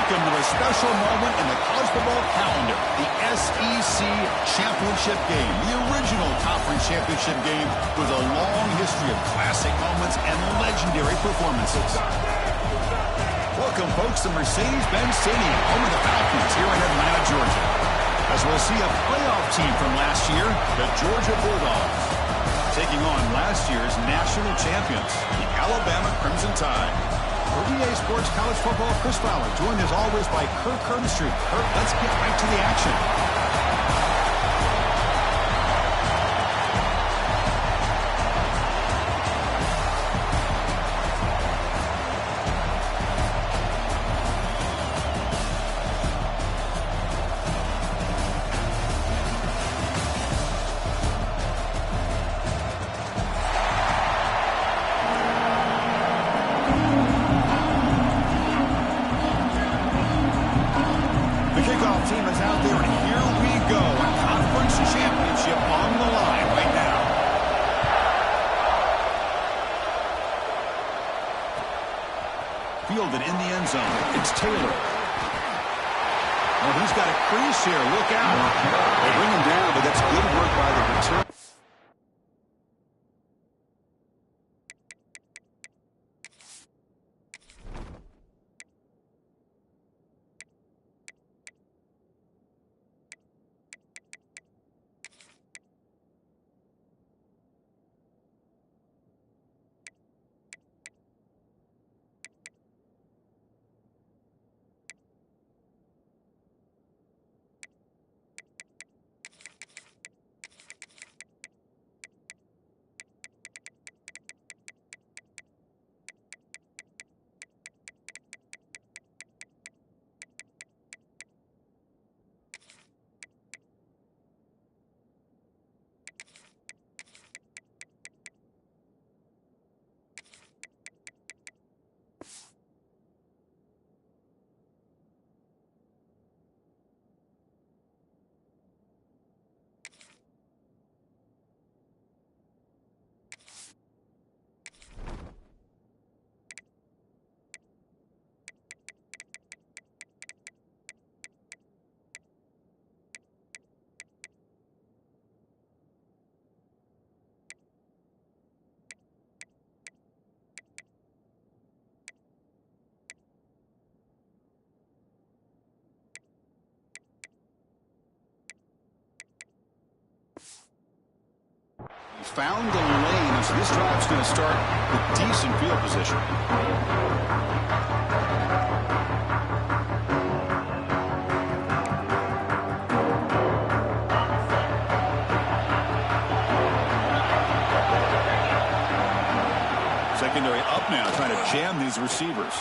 Welcome to a special moment in the college football calendar, the SEC Championship Game, the original conference championship game with a long history of classic moments and legendary performances. Welcome, folks, to Mercedes-Benz Stadium, home of the Falcons here in Atlanta, Georgia. As we'll see a playoff team from last year, the Georgia Bulldogs, taking on last year's national champions, the Alabama Crimson Tide. For EA Sports College Football, Chris Fowler, joined as always by Kirk Curtis-Street. Kirk, let's get right to the action. Fielded in the end zone. It's Taylor. Oh, he's got a crease here. Look out. They bring him down, but that's good work by the return. Found the lane, so this drive's going to start with decent field position. Secondary up now, trying to jam these receivers.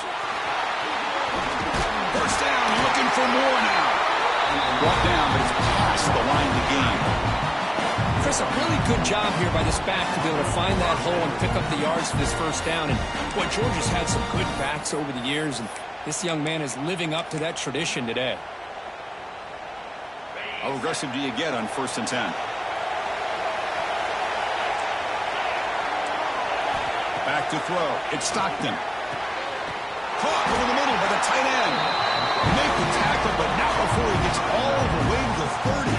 First down, looking for more now. Brought down, but it's past the line of the game. Chris, a really good job here by this back to be able to find that hole and pick up the yards for this first down. And, boy, Georgia's had some good backs over the years, and this young man is living up to that tradition today. How aggressive do you get on 1st and 10? Back to throw. It's Stockton. Caught over the middle by the tight end. Make the tackle, but not before he gets all the way to the 30.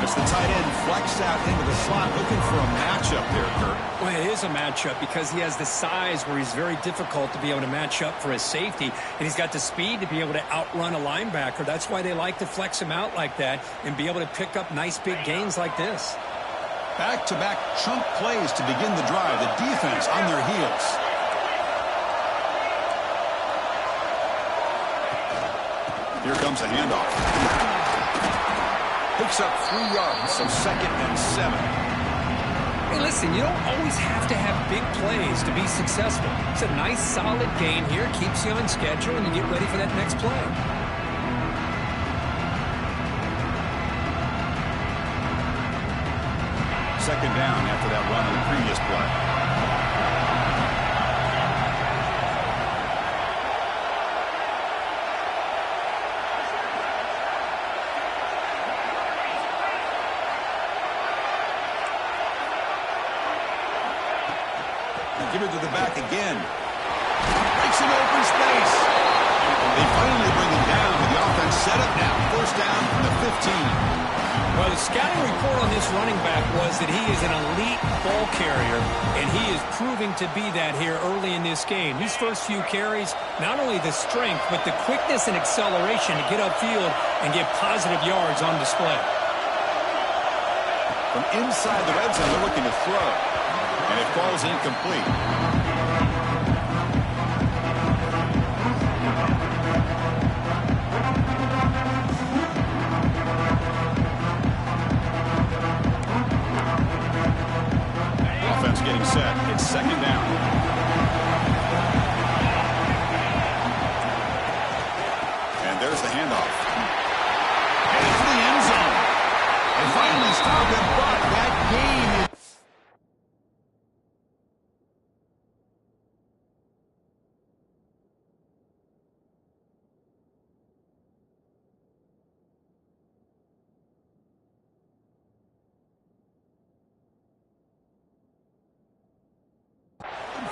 As the tight end flexed out into the slot, looking for a matchup there, Kurt. Well, it is a matchup because he has the size where he's very difficult to be able to match up for his safety, and he's got the speed to be able to outrun a linebacker. That's why they like to flex him out like that and be able to pick up nice big gains like this. Back-to-back chunk plays to begin the drive. The defense on their heels. Here comes a handoff. Picks up 3 yards, so 2nd and 7. Hey, listen, you don't always have to have big plays to be successful. It's a nice, solid gain here. Keeps you on schedule, and you get ready for that next play. Second down after that run on the previous play. Give it to the back again. Breaks in open space. They 15. Well, the scouting report on this running back was that he is an elite ball carrier, and he is proving to be that here early in this game. These first few carries, not only the strength, but the quickness and acceleration to get upfield and get positive yards on display. From inside the red zone, they're looking to throw, and it falls incomplete. Getting set. It's second down. And there's the handoff. Headed for the end zone. They finally stopped it, but that game is...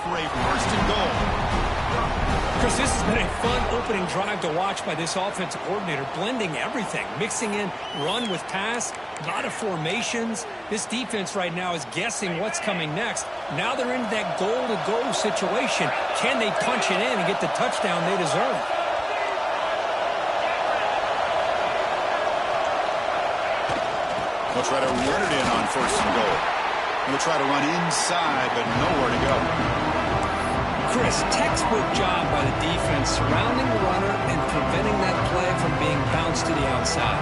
for a first and goal. Chris, this has been a fun opening drive to watch by this offensive coordinator, blending everything, mixing in run with pass, a lot of formations. This defense right now is guessing what's coming next. Now they're into that goal-to-go situation. Can they punch it in and get the touchdown they deserve? They'll try to run it in on first and goal. They'll try to run inside, but nowhere to go. Chris, textbook job by the defense surrounding the runner and preventing that play from being bounced to the outside.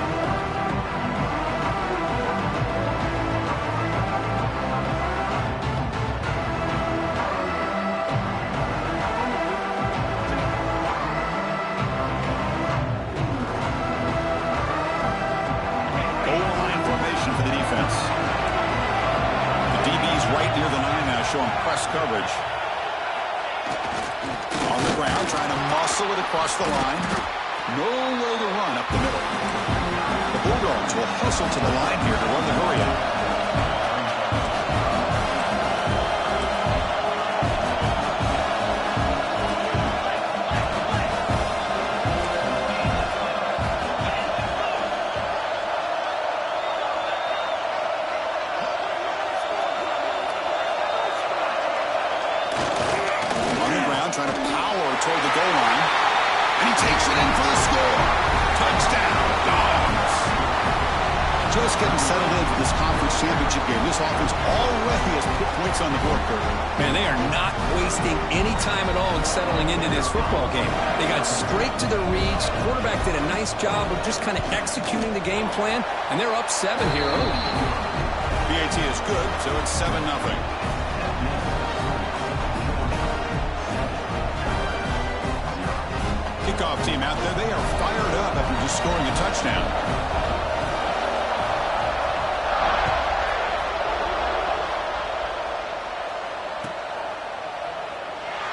Goal line formation for the defense. The DB's right near the 9 now, showing press coverage. On the ground, trying to muscle it across the line. No way to run up the middle. The Bulldogs will hustle to the line here to run the hurry out. Trying to power toward the goal line. And he takes it in for the score. Touchdown, Dogs. Just getting settled in for this conference championship game. This offense already has put points on the board, Kurt. Man, they are not wasting any time at all in settling into this football game. They got straight to the reads. Quarterback did a nice job of just kind of executing the game plan, and they're up 7 here early. BAT is good, so it's 7-0. Kickoff team out there. They are fired up after just scoring a touchdown.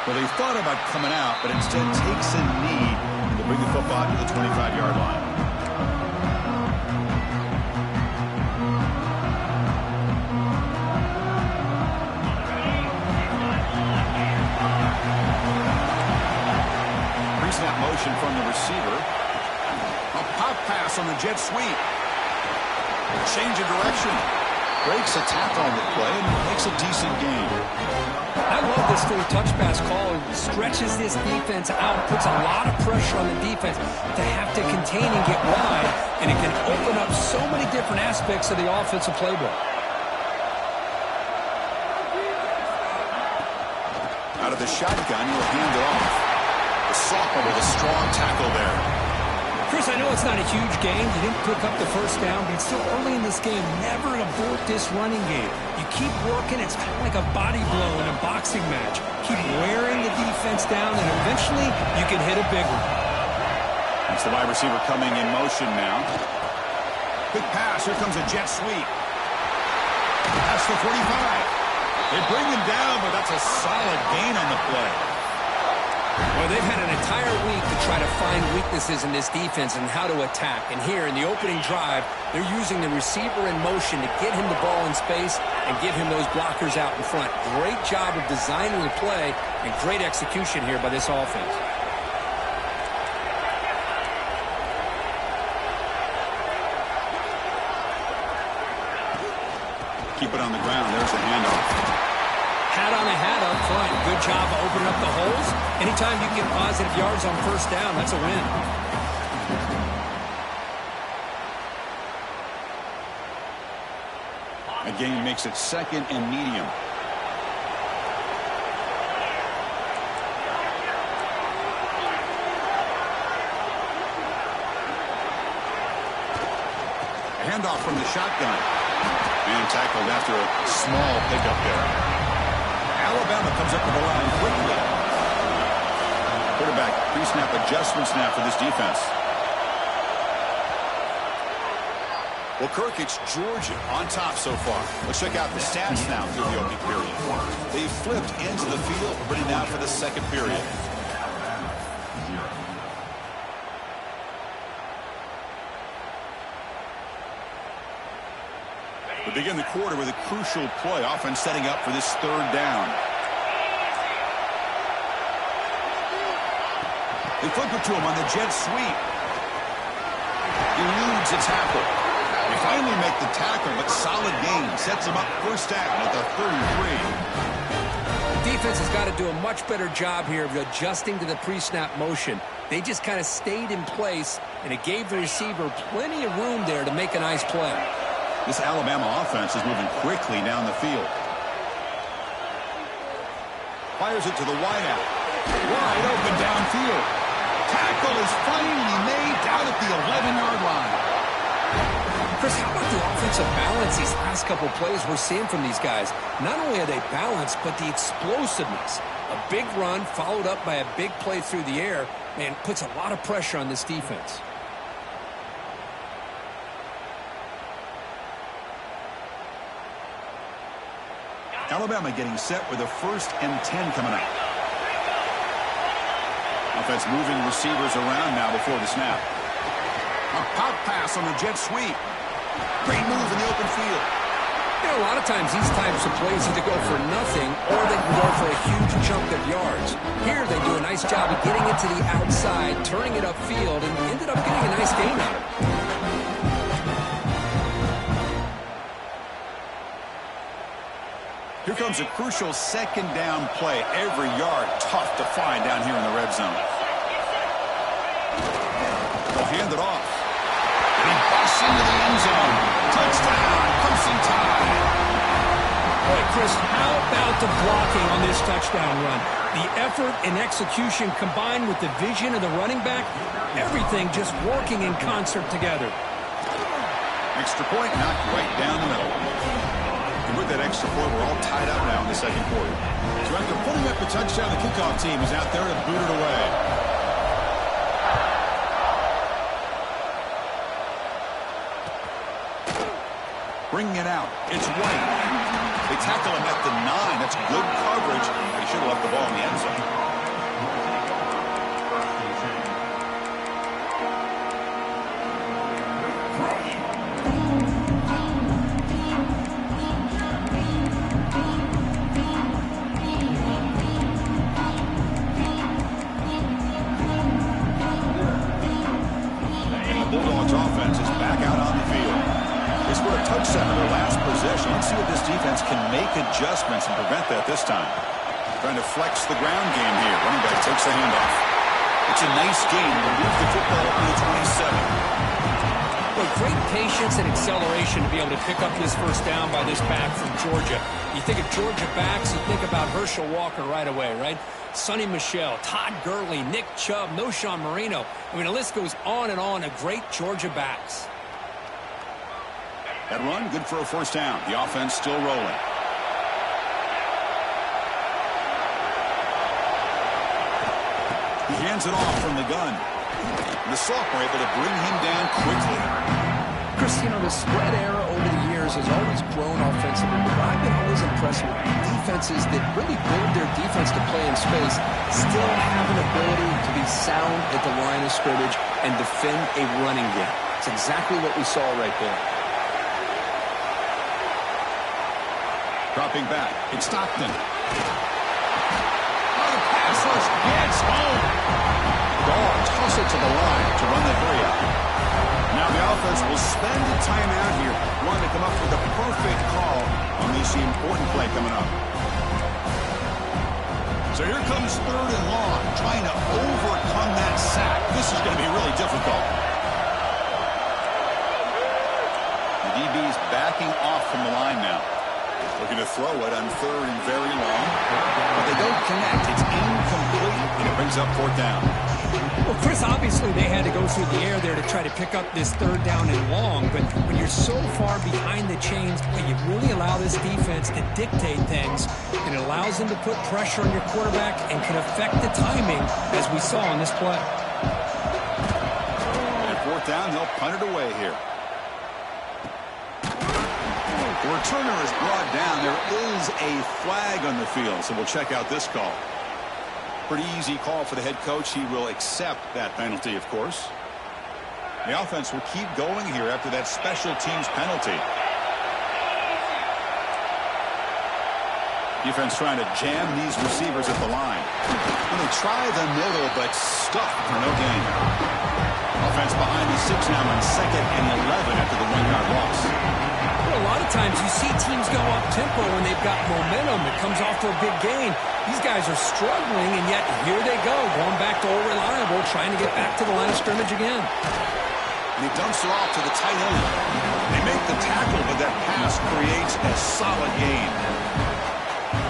Well, they thought about coming out, but instead takes a knee to bring the football to the 25-yard line. Pre-snap motion from the receiver. A pop pass on the jet sweep. Change of direction. Breaks a tackle on the play and makes a decent gain. I love this little touch pass call. It stretches this defense out, puts a lot of pressure on the defense to have to contain and get wide, and it can open up so many different aspects of the offensive playbook. Out of the shotgun, he'll hand it off. The sophomore with a strong tackle there. Chris, I know it's not a huge game. You didn't pick up the first down, but it's still early in this game. Never abort this running game. You keep working. It's kind of like a body blow in a boxing match. Keep wearing the defense down, and eventually you can hit a big one. That's the wide receiver coming in motion now. Quick pass. Here comes a jet sweep. That's the 45. They bring him down, but that's a solid gain on the play. Well, they've had an entire week to try to find weaknesses in this defense and how to attack. And here in the opening drive, they're using the receiver in motion to get him the ball in space and give him those blockers out in front. Great job of designing the play and great execution here by this offense. Keep it on the ground. There's the handoff. Hat on a hat up front. Good job of opening up the holes. Anytime you get positive yards on first down, that's a win. A gain makes it 2nd and medium. A handoff from the shotgun. And tackled after a small pickup there. Alabama comes up to the line quickly. Quarterback pre-snap adjustments now for this defense. Well, Kirk, it's Georgia on top so far. Let's check out the stats now through the opening period. They flipped into the field, ready now for the second period. We begin the quarter with a crucial play. Offense setting up for this 3rd down. They flip it to him on the jet sweep. Eludes a tackle. They finally make the tackle, but solid gain. Sets him up first down at the 33. The defense has got to do a much better job here of adjusting to the pre-snap motion. They just kind of stayed in place, and it gave the receiver plenty of room there to make a nice play. This Alabama offense is moving quickly down the field. Fires it to the wideout. Wide open downfield. Tackle is finally made down at the 11-yard line. Chris, how about the offensive balance these last couple plays we're seeing from these guys? Not only are they balanced, but the explosiveness. A big run followed up by a big play through the air, man, puts a lot of pressure on this defense. Alabama getting set with a 1st and 10 coming up. Offense moving receivers around now before the snap. A pop pass on the jet sweep. Great move in the open field. You know, a lot of times these types of plays either go for nothing or they can go for a huge chunk of yards. Here they do a nice job of getting it to the outside, turning it upfield, and ended up getting a nice gain out of it. Here comes a crucial 2nd down play. Every yard tough to find down here in the red zone. They'll hand it off. And he busts into the end zone. Touchdown, Crimson Tide. Boy, Chris, how about the blocking on this touchdown run? The effort and execution combined with the vision of the running back, everything just working in concert together. Extra point knocked right down the middle. And with that extra point, we're all tied up now in the second quarter. So after putting up the touchdown, the kickoff team is out there to boot it away. Bringing it out. It's White. They tackle him at the 9. That's good coverage. They should have left the ball in the end zone. Defense can make adjustments and prevent that this time. Trying to flex the ground game here. Running back takes the handoff. It's a nice game to move the football up to the 27. Well, great patience and acceleration to be able to pick up this first down by this back from Georgia. You think of Georgia backs, you think about Herschel Walker right away, right? Sonny Michel, Todd Gurley, Nick Chubb, Noshawn Marino. I mean, the list goes on and on of great Georgia backs. That run, good for a first down. The offense still rolling. He hands it off from the gun. And the sophomore able to bring him down quickly. Chris, you know, the spread era over the years has always grown offensively, but I've been always impressed with defenses that really build their defense to play in space, still have an ability to be sound at the line of scrimmage and defend a running game. It's exactly what we saw right there. Dropping back, it's Stockton. Oh, the pass rush gets home. Ball toss it to the line to run the three out. Now the offense will spend a timeout here, wanting to come up with a perfect call on this important play coming up. So here comes 3rd and long, trying to overcome that sack. This is going to be really difficult. The DB's backing off from the line now. Looking to throw it on 3rd and very long. But they don't connect. It's incomplete, and it brings up 4th down. Well, Chris, obviously they had to go through the air there to try to pick up this 3rd down and long, but when you're so far behind the chains, you really allow this defense to dictate things, and it allows them to put pressure on your quarterback and can affect the timing, as we saw on this play. At 4th down, they'll punt it away here. The returner is brought down. There is a flag on the field, so we'll check out this call. Pretty easy call for the head coach. He will accept that penalty, of course. The offense will keep going here after that special teams penalty. Defense trying to jam these receivers at the line. And they try the middle, but stuck for no gain. Offense behind the 6 now on 2nd and 11 after the 1-yard loss. Well, a lot of times you see teams go up-tempo when they've got momentum that comes off to a big gain. These guys are struggling, and yet here they go, going back to old reliable, trying to get back to the line of scrimmage again. And he dumps it off to the tight end. They make the tackle, but that pass creates a solid gain.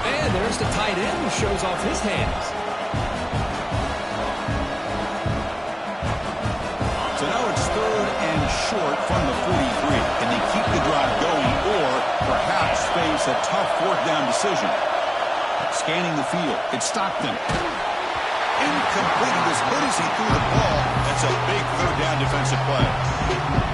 And there's the tight end who shows off his hands. So now it's 3rd and short from the 43. Can they keep the drive going or perhaps face a tough 4th down decision? Scanning the field. It's Stockton. Incomplete. He was hit as he threw the ball. That's a big 3rd down defensive play.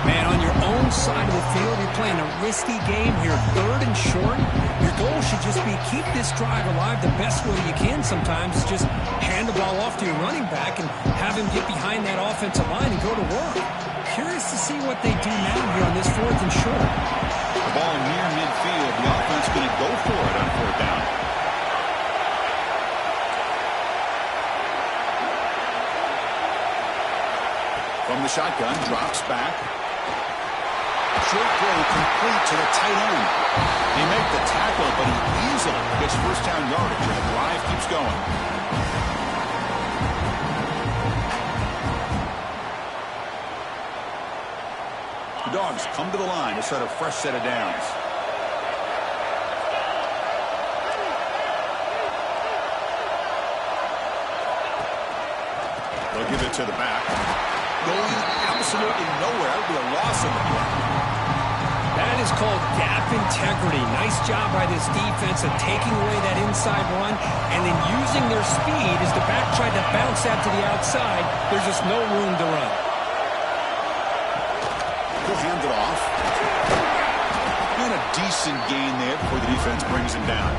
Man, on your own side of the field, you're playing a risky game here. 3rd and short. Your goal should just be keep this drive alive the best way you can sometimes. Just hand the ball off to your running back and have him get behind that offensive line and go to work. Curious to see what they do now here on this 4th and short. The ball near midfield. The offense going to go for it on 4th down. From the shotgun, drops back. Short throw complete to the tight end. They make the tackle, but he easily gets 1st down yardage, and the drive keeps going. The Dogs come to the line to start a fresh set of downs. They'll give it to the back. Going absolutely nowhere. That would be a loss of the play. That is called gap integrity. Nice job by this defense of taking away that inside run and then using their speed as the back tried to bounce out to the outside. There's just no room to run. He'll hand it off. And a decent gain there before the defense brings him down.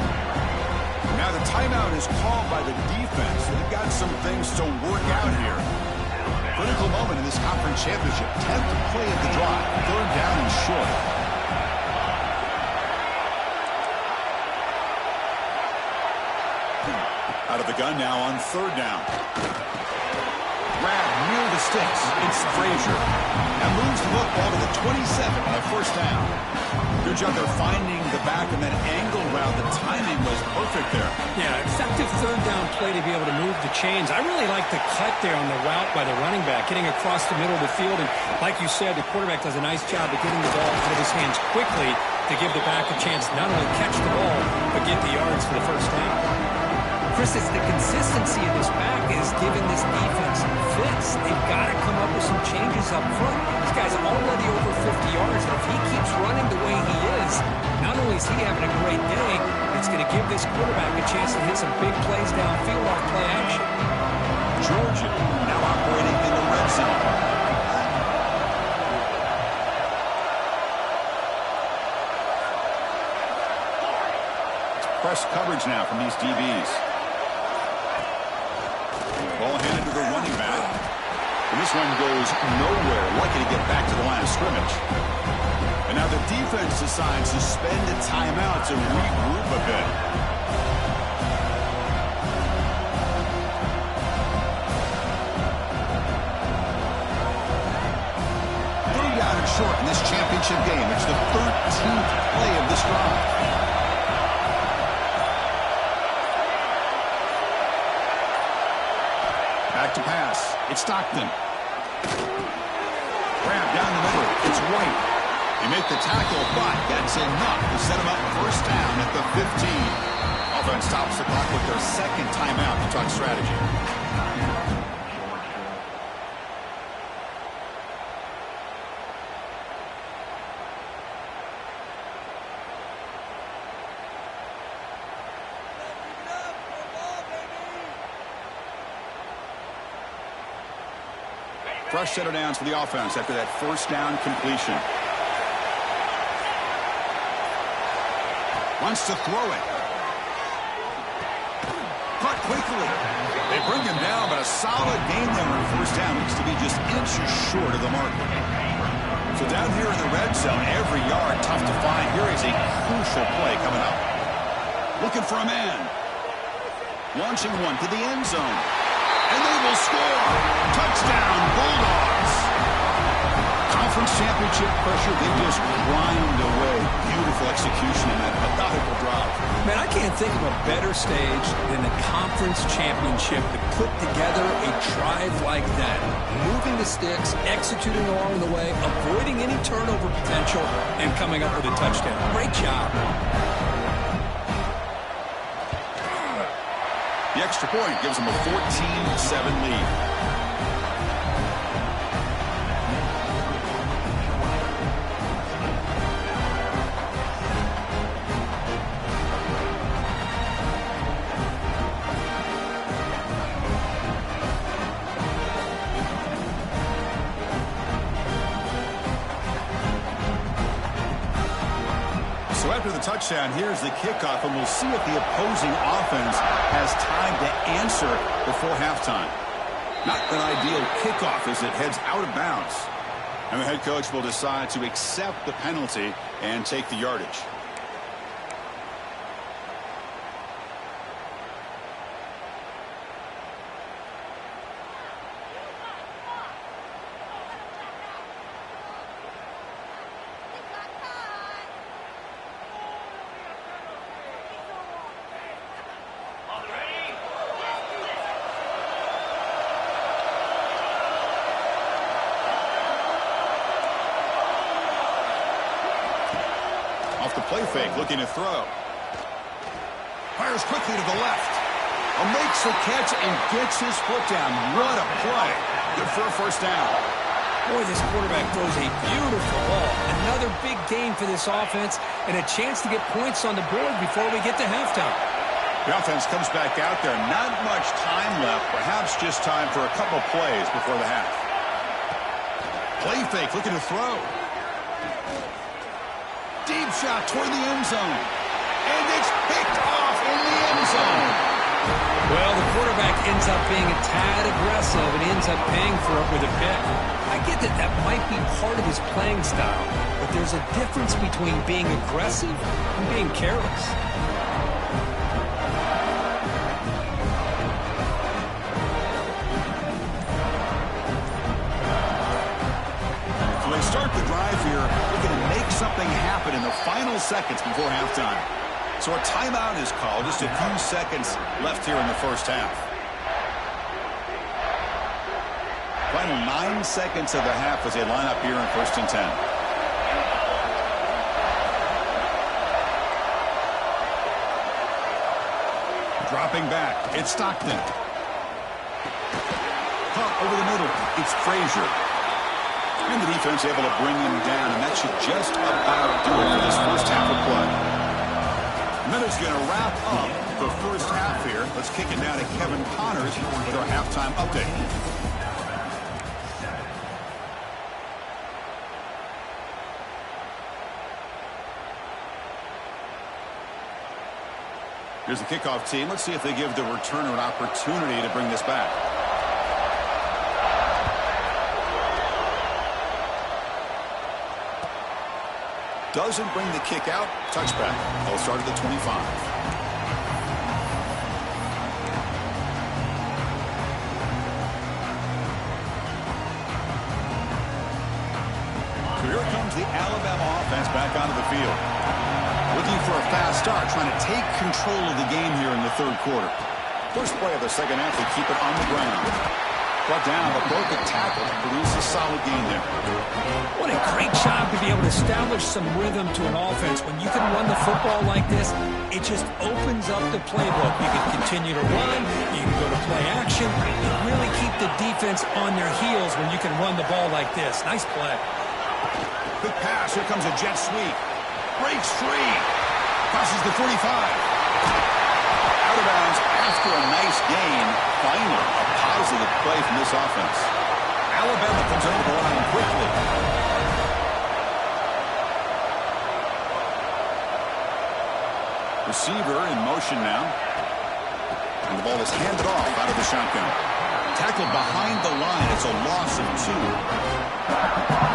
Now the timeout is called by the defense. They've got some things to work out here. Critical moment in this conference championship. 10th play of the drive. 3rd down and short. Out of the gun now on 3rd down. Grab near the sticks. It's Frazier. Now moves the football to the 27 on a 1st down. Good job there finding the back and then angle route. The timing was perfect there. Yeah, effective 3rd down play to be able to move the chains. I really like the cut there on the route by the running back, getting across the middle of the field. And like you said, the quarterback does a nice job of getting the ball out of his hands quickly to give the back a chance not only catch the ball, but get the yards for the 1st down. Chris, it's the consistency of this back is giving this defense fits. They've got to come up with some changes up front. This guy's already over 50 yards, and if he keeps running the way he is, not only is he having a great day, it's going to give this quarterback a chance to hit some big plays downfield off play action. Georgia now operating in the red zone. Press coverage now from these DBs. Ball handed to the running back. And this one goes nowhere. Lucky to get back to the line of scrimmage. And now the defense decides to spend a timeout to regroup a bit. short in this championship game. It's the 13th play of this drive. Back to pass. It's Stockton. Grab down the middle. It's White. They make the tackle, but that's enough to set him up first down at the 15. Offense stops the clock with their second timeout to talk strategy. Fresh set of downs for the offense after that first down completion. Wants to throw it. Caught quickly. They bring him down, but a solid gain there on first down. Needs to be just inches short of the mark. So down here in the red zone, every yard tough to find. Here is a crucial play coming up. Looking for a man. Launching one to the end zone. And they will score. Touchdown, Bulldogs. Conference championship pressure, they just grind away. Beautiful execution in that methodical drive. Man, I can't think of a better stage than the conference championship to put together a drive like that. Moving the sticks, executing along the way, avoiding any turnover potential, and coming up with a touchdown. Great job. The extra point gives them a 14-7 lead. So after the touchdown, here's the kickoff, and we'll see if the opposing offense has time to answer before halftime. Not an ideal kickoff as it heads out of bounds. And the head coach will decide to accept the penalty and take the yardage. Off the play fake, looking to throw. Fires quickly to the left. Makes the catch and gets his foot down. What a play. Good for a first down. Boy, this quarterback throws a beautiful ball. Another big gain for this offense and a chance to get points on the board before we get to halftime. The offense comes back out there. Not much time left. Perhaps just time for a couple plays before the half. Play fake, looking to throw. Deep shot toward the end zone. And it's picked off in the end zone. Well, the quarterback ends up being a tad aggressive and ends up paying for it with a pick. I get that that might be part of his playing style, but there's a difference between being aggressive and being careless. So they start the drive here, looking to make something happen in the final seconds before halftime. So a timeout is called. Just a few seconds left here in the first half. Final 9 seconds of the half as they line up here in 1st and 10. Dropping back, it's Stockton. Caught over the middle, it's Frazier. And the defense able to bring him down, and that should just about do it for this first half of play. Minute's going to wrap up the first half here. Let's kick it down to Kevin Connors with our halftime update. Here's the kickoff team. Let's see if they give the returner an opportunity to bring this back. Doesn't bring the kick out. Touchback. They'll start at the 25. So here comes the Alabama offense back onto the field. Looking for a fast start, trying to take control of the game here in the third quarter. First play of the second half, they keep it on the ground. Brought down, but broke a tackle to produce a solid gain there. What a great job to be able to establish some rhythm to an offense. When you can run the football like this, it just opens up the playbook. You can continue to run, you can go to play action, you really keep the defense on their heels when you can run the ball like this. Nice play. Quick pass, here comes a jet sweep. Breaks free. Crosses the 45. Out of bounds after a nice gain. Finally, a positive play from this offense. Alabama comes over the line quickly. Receiver in motion now. And the ball is handed off out of the shotgun. Tackled behind the line. It's a loss of 2.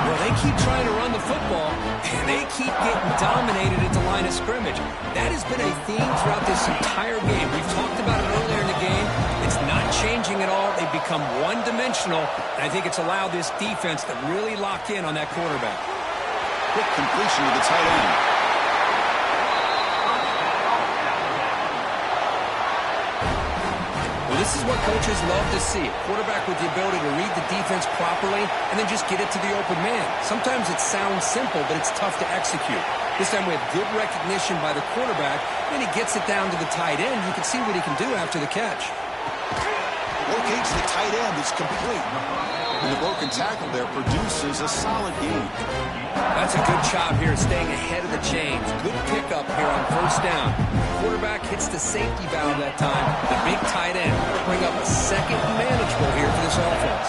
Well, they keep trying to run the football, and they keep getting dominated at the line of scrimmage. That has been a theme throughout this entire game. We've talked about it earlier in the game. It's not changing at all. They've become one-dimensional, and I think it's allowed this defense to really lock in on that quarterback. Quick completion to the tight end. Well, this is what coaches love to see. A quarterback with the ability to read the defense properly and then just get it to the open man. Sometimes it sounds simple, but it's tough to execute. This time we have good recognition by the quarterback, and he gets it down to the tight end. You can see what he can do after the catch. Locates the tight end. It's complete. And the broken tackle there produces a solid gain. That's a good job here, staying ahead of the chains. Good pickup here on first down. Quarterback hits the safety valve that time. The big tight end will bring up a second and manageable here for this offense.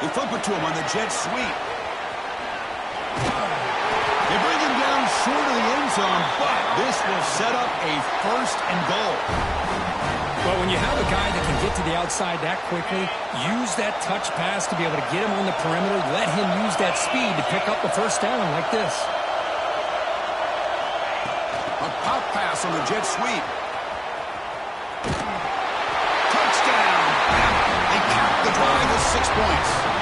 They flip it to him on the jet sweep. They bring him down short of the end zone, but this will set up a first and goal. Well, when you have a guy that can get to the outside that quickly, use that touch pass to be able to get him on the perimeter, let him use that speed to pick up a first down like this. A pop pass on the jet sweep. Touchdown! They cap the drive with 6 points.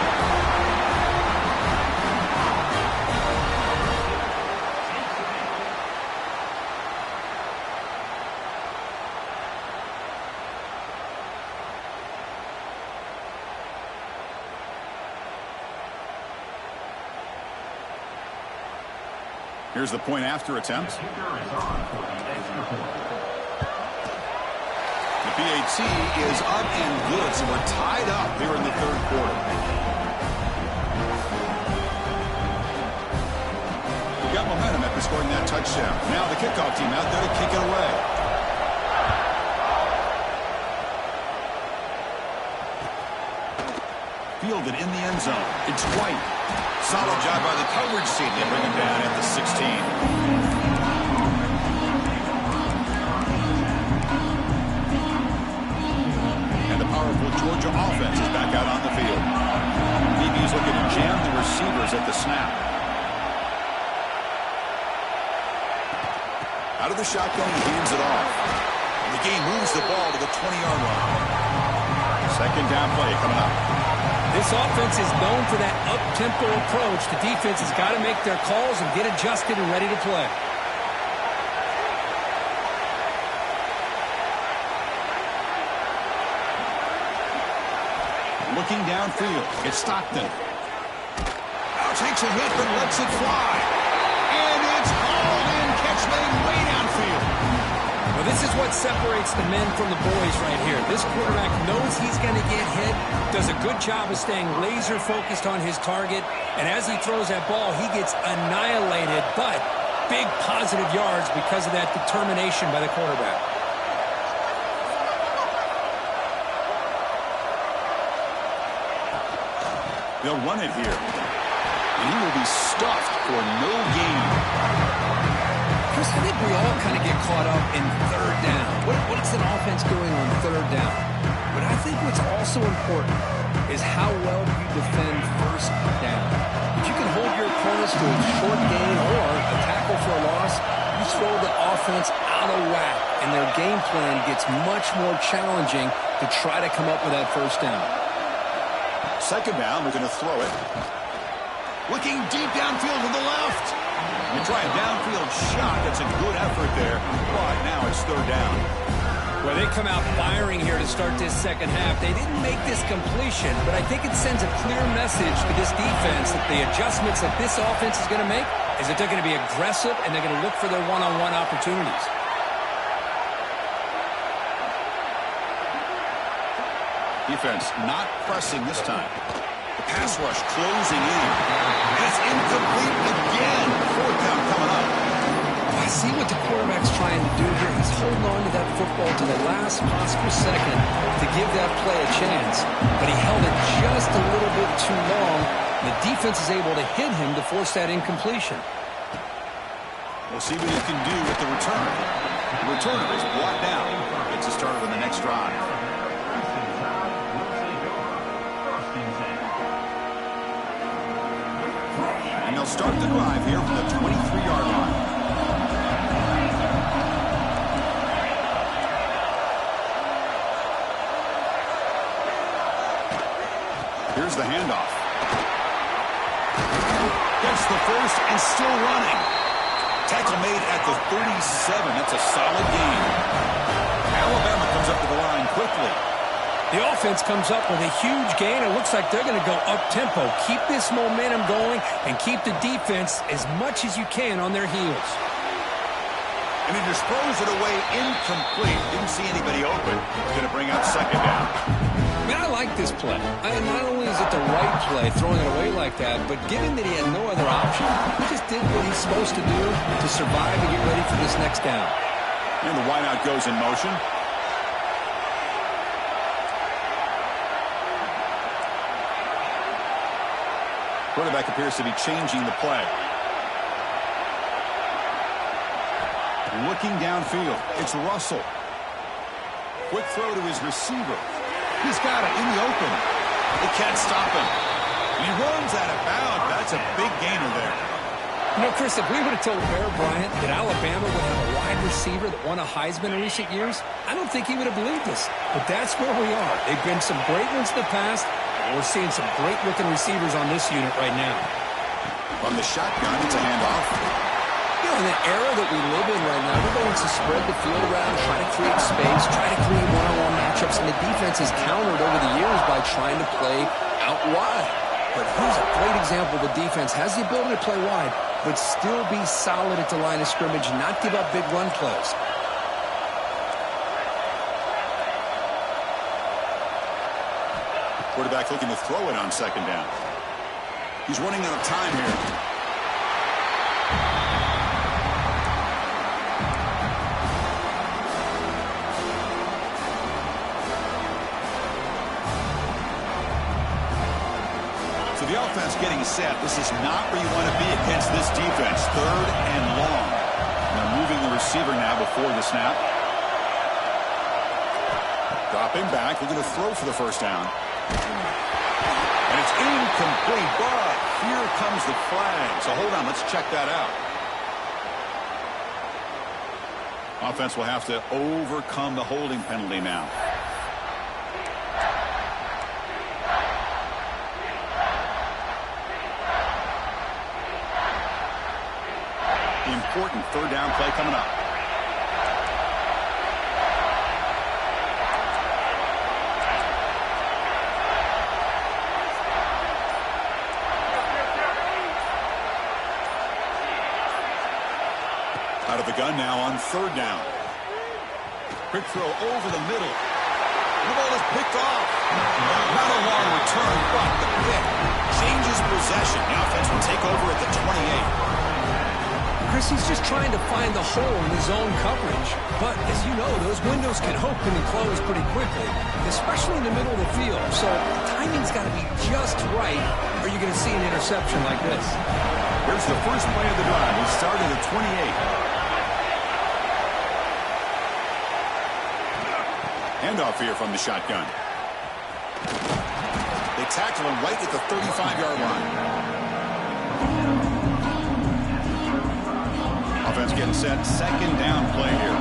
Here's the point after attempt. The PAT is up and good, so we're tied up here in the third quarter. We got momentum after scoring that touchdown. Now the kickoff team out there to kick it away. Fielded in the end zone. It's White. Solid job by the coverage team. They bring him down at the 16. And the powerful Georgia offense is back out on the field. DB's looking to jam the receivers at the snap. Out of the shotgun, he hands it off. And the game moves the ball to the 20-yard line. Second down play coming up. This offense is known for that up-tempo approach. The defense has got to make their calls and get adjusted and ready to play. Looking downfield, it's Stockton. Now takes a hit but lets it fly. And it's hauled in, catch made way downfield. Well, this is what separates the men from the boys right here. This quarterback knows he's going to get hit, does a good job of staying laser focused on his target, and as he throws that ball, he gets annihilated, but big positive yards because of that determination by the quarterback. They'll run it here. And he will be stuffed for no gain. Chris, I think we all kind of get caught up in third down. What is an offense doing on third down? But I think what's also important is how well you defend first down. If you can hold your opponents to a short gain or a tackle for a loss, you throw the offense out of whack, and their game plan gets much more challenging to try to come up with that first down. Second down, they're going to throw it. Looking deep downfield to the left. You try a downfield shot. That's a good effort there. But now it's third down. Well, they come out firing here to start this second half. They didn't make this completion, but I think it sends a clear message to this defense that the adjustments that this offense is going to make is that they're going to be aggressive and they're going to look for their one-on-one opportunities. Defense not pressing this time. The pass rush closing in. And it's incomplete again. Fourth down coming up. I see what the quarterback's trying to do here. He's holding on to that football to the last possible second to give that play a chance. But he held it just a little bit too long. The defense is able to hit him to force that incompletion. We'll see what he can do with the return. The returner is brought down. Gets us started on the next drive. And they'll start the drive here from the 23-yard line. Here's the handoff. Gets the first and still running. Tackle made at the 37. That's a solid gain. Alabama comes up to the line quickly. The offense comes up with a huge gain. It looks like they're going to go up-tempo. Keep this momentum going and keep the defense as much as you can on their heels. And he just throws it away incomplete. Didn't see anybody open. He's going to bring up second down. I mean, I like this play. Not only is it the right play, throwing it away like that, but given that he had no other option, he just did what he's supposed to do to survive and get ready for this next down. And the wideout goes in motion. Quarterback appears to be changing the play. Looking downfield, it's Russell. Quick throw to his receiver. He's got it in the open. They can't stop him. He runs out of bounds. That's a big gainer there. You know, Chris, if we would have told Bear Bryant that Alabama would have a wide receiver that won a Heisman in recent years, I don't think he would have believed us. But that's where we are. They've been some great ones in the past, and we're seeing some great-looking receivers on this unit right now. From the shotgun, it's a handoff. You know, in the era that we live in right now, everybody wants to spread the field around, try to create space, try to create one-on-one matchups, and the defense has countered over the years by trying to play out wide. But here's a great example. The defense has the ability to play wide, but still be solid at the line of scrimmage, not give up big run plays. Quarterback looking to throw it on second down. He's running out of time here. So the offense getting set. This is not where you want to be against this defense. Third and long. They're moving the receiver now before the snap. Dropping back. We're going to throw for the first down. And it's incomplete, but here comes the flag. So hold on, let's check that out. Offense will have to overcome the holding penalty now. Important third down play coming up. Out of the gun now on third down. Quick throw over the middle. The ball is picked off. Not a long return, but the pick changes possession. The offense will take over at the 28. Chris, he's just trying to find the hole in his own coverage. But as you know, those windows can open and close pretty quickly, especially in the middle of the field. So the timing's got to be just right, or you're going to see an interception like this. Here's the first play of the drive. We started at 28. Handoff here from the shotgun. They tackle him right at the 35-yard line. Offense getting set. Second down play here.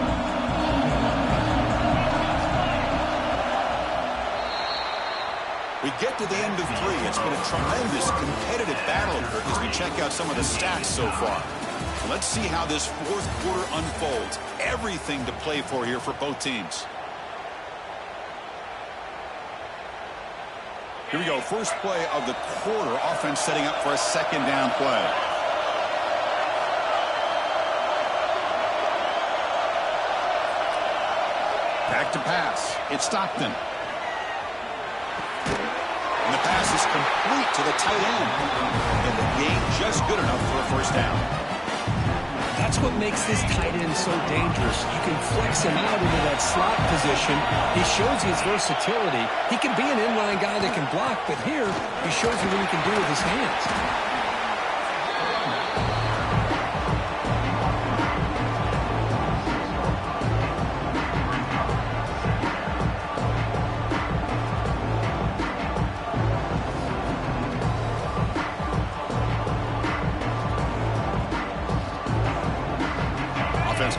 We get to the end of 3. It's been a tremendous competitive battle as we check out some of the stats so far. Let's see how this fourth quarter unfolds. Everything to play for here for both teams. Here we go. First play of the quarter. Offense setting up for a second down play. Back to pass. It's Stockton. And the pass is complete to the tight end. And the game just good enough for a first down. That's what makes this tight end so dangerous. You can flex him out into that slot position. He shows you his versatility. He can be an inline guy that can block, but here he shows you what he can do with his hands.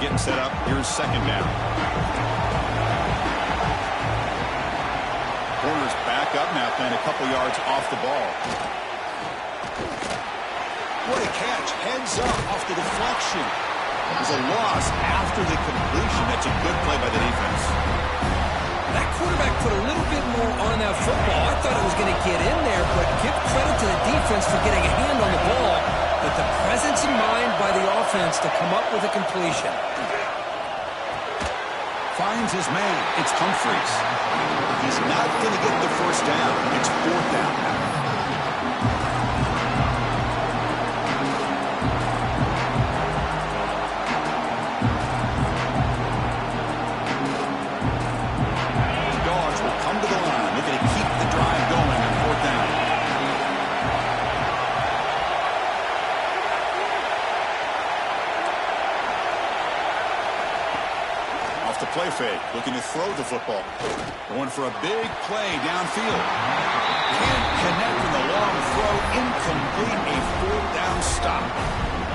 Getting set up. Here's second down. Corner's back up now, playing a couple yards off the ball. What a catch. Heads up off the deflection. There's a loss after the completion. That's a good play by the defense. That quarterback put a little bit more on that football. I thought it was going to get in there, but give credit to the defense for getting a hand on the ball. But the presence of mind by the offense to come up with a completion. Finds his man. It's Humphreys. He's not going to get the first down. It's fourth down now. The Dogs will come to the line. They're going to keep the drive going on fourth down. Play fake, looking to throw the football. Going for a big play downfield. Can't connect with a long throw. Incomplete, a fourth down stop.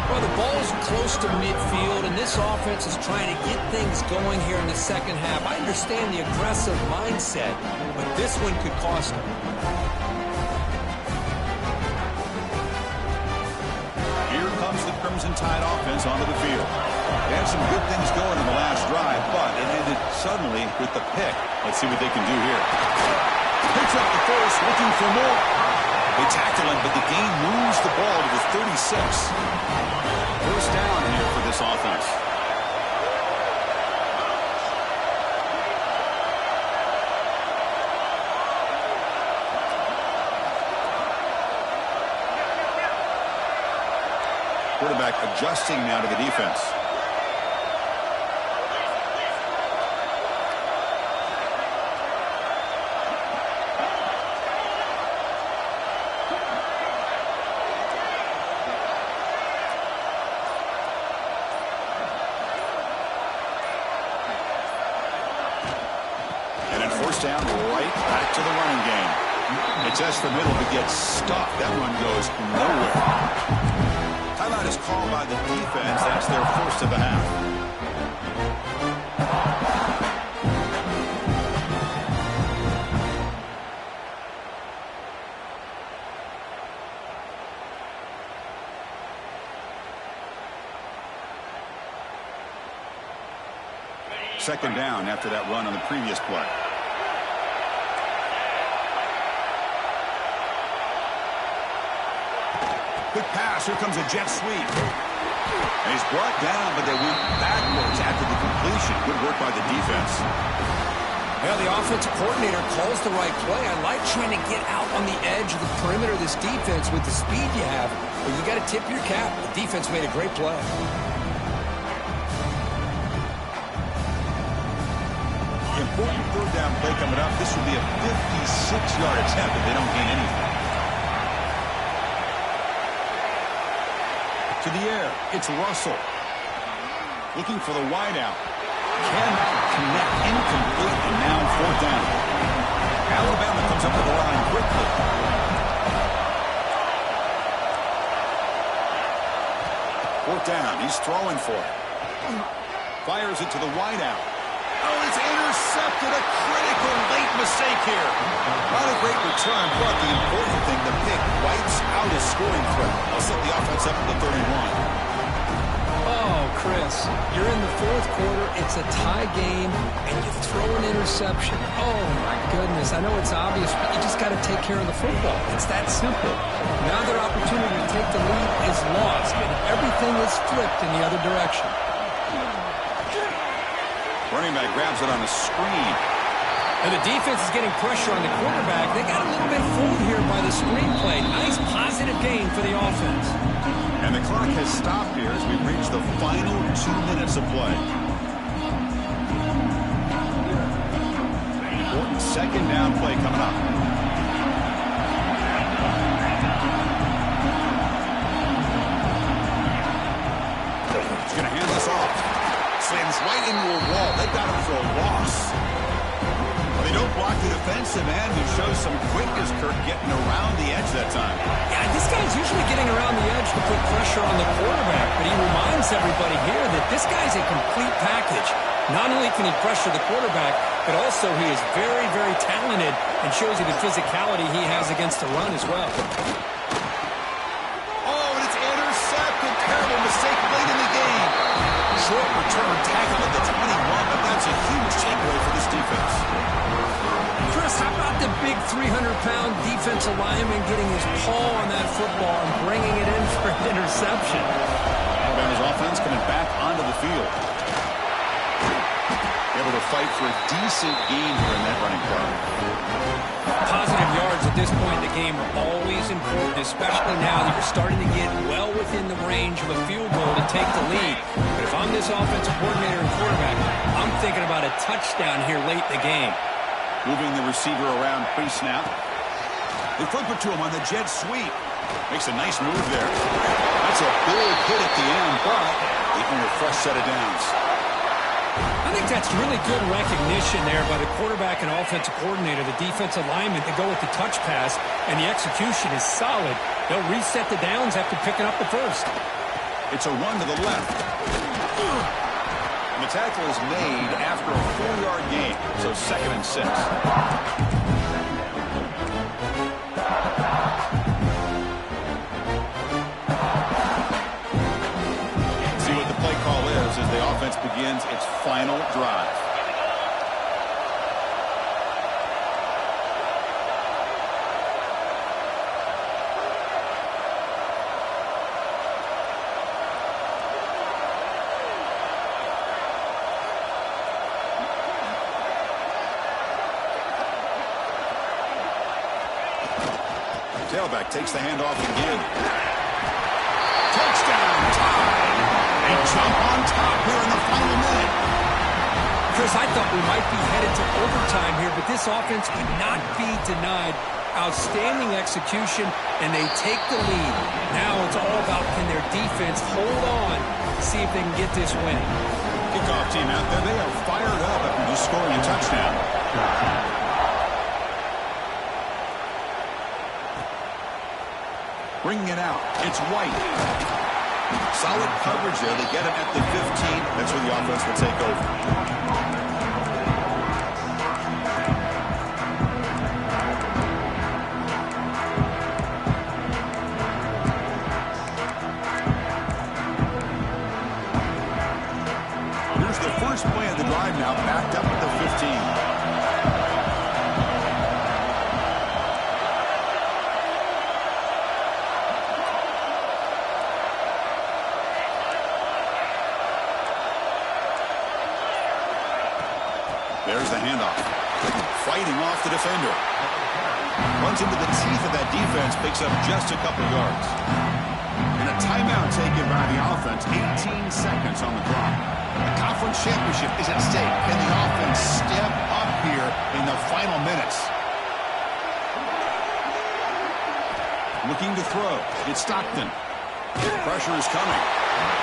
Well, the ball's close to midfield, and this offense is trying to get things going here in the second half. I understand the aggressive mindset, but this one could cost them. Here comes the Crimson Tide offense onto the field. They had some good things going in the last drive, but it ended suddenly with the pick. Let's see what they can do here. Picks up the first, looking for more. They tackle him, but the game moves the ball to the 36. First down here for this offense. Quarterback adjusting now to the defense. Down right back to the running game. It's S the middle, but gets stuck. That run goes nowhere. Timeout is called by the defense. That's their first of the half. Second down after that run on the previous play. Quick pass. Here comes a jet sweep. And he's brought down, but they went backwards after the completion. Good work by the defense. Well, the offensive coordinator calls the right play. I like trying to get out on the edge of the perimeter of this defense with the speed you have. But you got to tip your cap. The defense made a great play. Important third down play coming up. This would be a 56-yard attempt if they don't gain anything. To the air, it's Russell. Looking for the wideout. Cannot connect, incomplete, and now fourth down. Alabama comes up to the line quickly. Fourth down, he's throwing for it. Fires it to the wideout. Oh, it's intercepted. A critical late mistake here. Not a great return, but the important thing, the pick wipes out his scoring threat. They'll set the offense up at the 31. Oh, Chris, you're in the fourth quarter. It's a tie game, and you throw an interception. Oh, my goodness. I know it's obvious, but you just got to take care of the football. It's that simple. Now their opportunity to take the lead is lost, and everything is flipped in the other direction. Running back grabs it on a screen. And the defense is getting pressure on the quarterback. They got a little bit fooled here by the screenplay. Nice positive gain for the offense. And the clock has stopped here as we've reached the final 2 minutes of play. Important second down play coming up. He's going to hand this off. Slams right into a wall. They got him for a loss. They don't block the defensive end, who shows some quickness, Kirk, getting around the edge that time. Yeah, this guy's usually getting around the edge to put pressure on the quarterback, but he reminds everybody here that this guy's a complete package. Not only can he pressure the quarterback, but also he is very, very talented and shows you the physicality he has against the run as well. Oh, and it's intercepted. Terrible mistake late in the game. Short return tackle at the 21, but that's a huge takeaway for this defense. Chris, how about the big 300-pound defensive lineman getting his paw on that football and bringing it in for an interception? Alabama's offense coming back onto the field. Able to fight for a decent gain here in that running play. Positive yards at this point in the game are always important, especially now that you're starting to get well within the range of a field goal to take the lead. But if I'm this offensive coordinator and quarterback, I'm thinking about a touchdown here late in the game. Moving the receiver around pre-snap. They flip it to him on the jet sweep. Makes a nice move there. That's a big hit at the end, but they earn a fresh set of downs. I think that's really good recognition there by the quarterback and offensive coordinator, the defensive lineman, to go with the touch pass, and the execution is solid. They'll reset the downs after picking up the first. It's a run to the left. And the tackle is made after a 4-yard gain, so 2nd and 6. See what the play call is as the offense begins its final drive. Tailback takes the handoff again. Touchdown, tie. They jump on top here in the final minute. Chris, I thought we might be headed to overtime here, but this offense could not be denied. Outstanding execution, and they take the lead. Now it's all about, can their defense hold on, see if they can get this win. Kickoff team out there, they are fired up after just scoring a touchdown. Bringing it out. It's White. Solid coverage there. They get him at the 15. That's where the offense will take over. Here's the first play of the drive now, backed up at the 15. There's the handoff. Fighting off the defender. Runs into the teeth of that defense, picks up just a couple yards. And a timeout taken by the offense. 18 seconds on the clock. The conference championship is at stake. Can the offense step up here in the final minutes? Looking to throw. It's Stockton. Pressure is coming.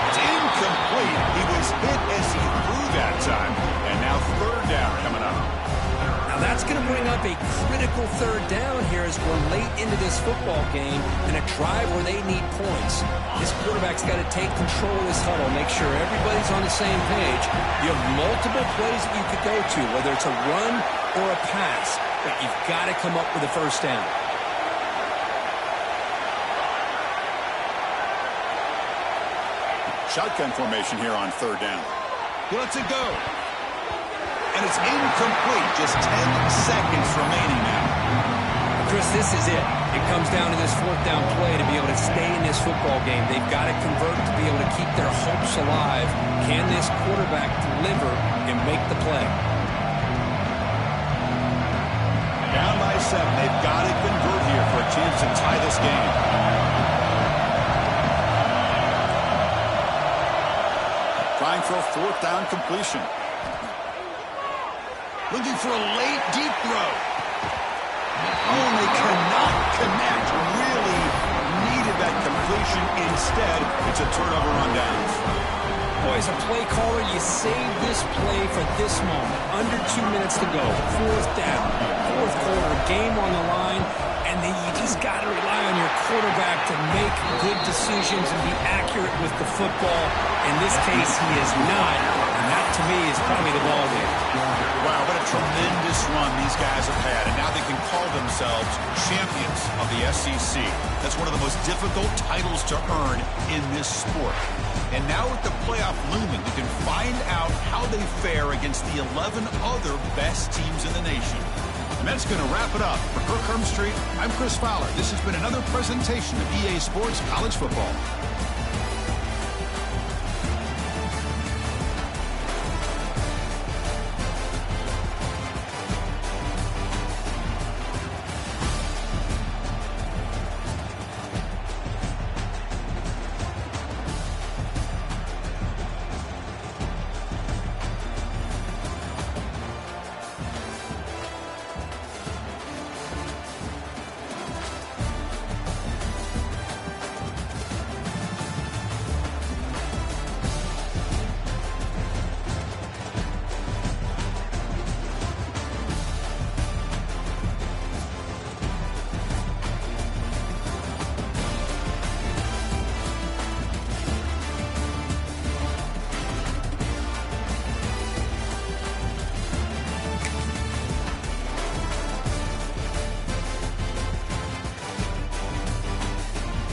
It's incomplete. He was hit as he threw that time. And now 3rd down coming up. Now that's going to bring up a critical 3rd down here as we're late into this football game in a drive where they need points. This quarterback's got to take control of this huddle, make sure everybody's on the same page. You have multiple plays that you could go to, whether it's a run or a pass. but you've got to come up with a first down. Shotgun formation here on third down. He lets it go. And it's incomplete. Just 10 seconds remaining now. Chris, this is it. It comes down to this fourth down play to be able to stay in this football game. They've got to convert to be able to keep their hopes alive. Can this quarterback deliver and make the play? Down by 7. They've got to convert here for a chance to tie this game. Trying for a fourth down completion. Looking for a late deep throw. Oh, they cannot connect. Really needed that completion. Instead, it's a turnover on downs. Boy, as a play caller, you save this play for this moment. Under 2 minutes to go. Fourth down. Fourth quarter. Game on the line. And then you just got to rely on your quarterback to make good decisions and be accurate with the football. In this case, he is not. And that, to me, is probably the ball game. Wow, what a tremendous run these guys have had. And now they can call themselves champions of the SEC. That's one of the most difficult titles to earn in this sport. And now with the playoff looming, we can find out how they fare against the 11 other best teams in the nation. And that's going to wrap it up. For Kirk Street, I'm Chris Fowler. This has been another presentation of EA Sports College Football.